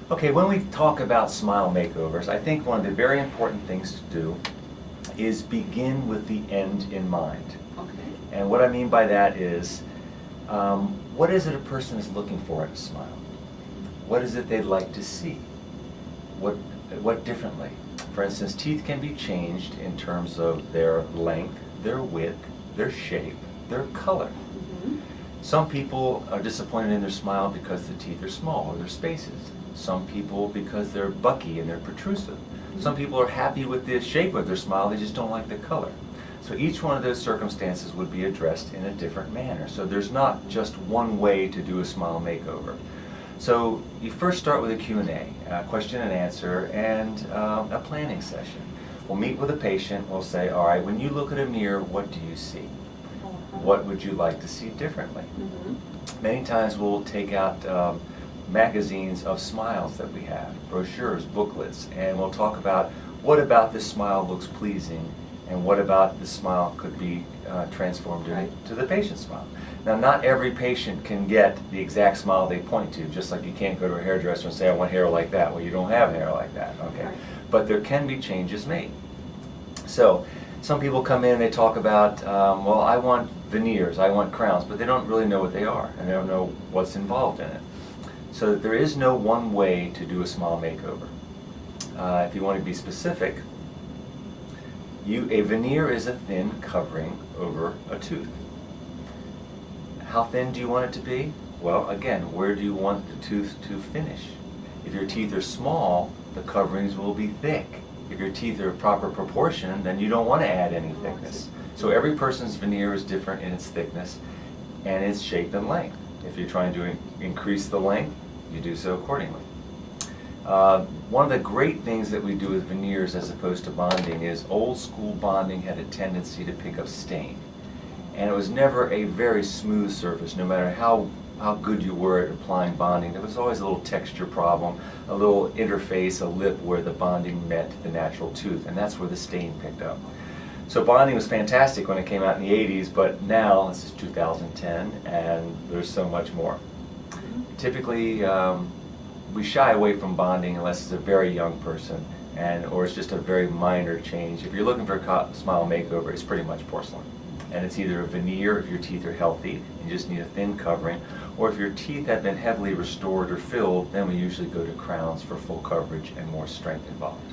Okay, when we talk about smile makeovers, I think one of the very important things to do is begin with the end in mind. Okay. And what I mean by that is, what is it a person is looking for in a smile? What is it they'd like to see? What differently? For instance, teeth can be changed in terms of their length, their width, their shape, their color. Mm-hmm. Some people are disappointed in their smile because the teeth are small or their spaces. Some people because they're bucky and they're protrusive. Some people are happy with the shape of their smile, they just don't like the color. So each one of those circumstances would be addressed in a different manner. So there's not just one way to do a smile makeover. So you first start with a Q&A, question and answer, and a planning session. We'll meet with a patient, we'll say, all right, when you look at a mirror, what do you see? What would you like to see differently? Mm-hmm. Many times we'll take out magazines of smiles that we have, brochures, booklets, and we'll talk about what about this smile looks pleasing and what about this smile could be transformed to the patient's smile. Now, not every patient can get the exact smile they point to, just like you can't go to a hairdresser and say, I want hair like that. Well, you don't have hair like that, okay? Right. But there can be changes made. So, some people come in and they talk about, well, I want veneers, I want crowns, but they don't really know what they are, and they don't know what's involved in it. So there is no one way to do a smile makeover. If you want to be specific, a veneer is a thin covering over a tooth. How thin do you want it to be? Well, again, where do you want the tooth to finish? If your teeth are small, the coverings will be thick. If your teeth are proper proportion, then you don't want to add any thickness. So every person's veneer is different in its thickness and its shape and length. If you're trying to increase the length, you do so accordingly. One of the great things that we do with veneers as opposed to bonding is old school bonding had a tendency to pick up stain. And it was never a very smooth surface, no matter how good you were at applying bonding. There was always a little texture problem, a little interface, a lip where the bonding met the natural tooth, and that's where the stain picked up. So bonding was fantastic when it came out in the 80s, but now, this is 2010, and there's so much more. Typically, we shy away from bonding unless it's a very young person, or it's just a very minor change. If you're looking for a smile makeover, it's pretty much porcelain. And it's either a veneer if your teeth are healthy, you just need a thin covering, or if your teeth have been heavily restored or filled, then we usually go to crowns for full coverage and more strength involved.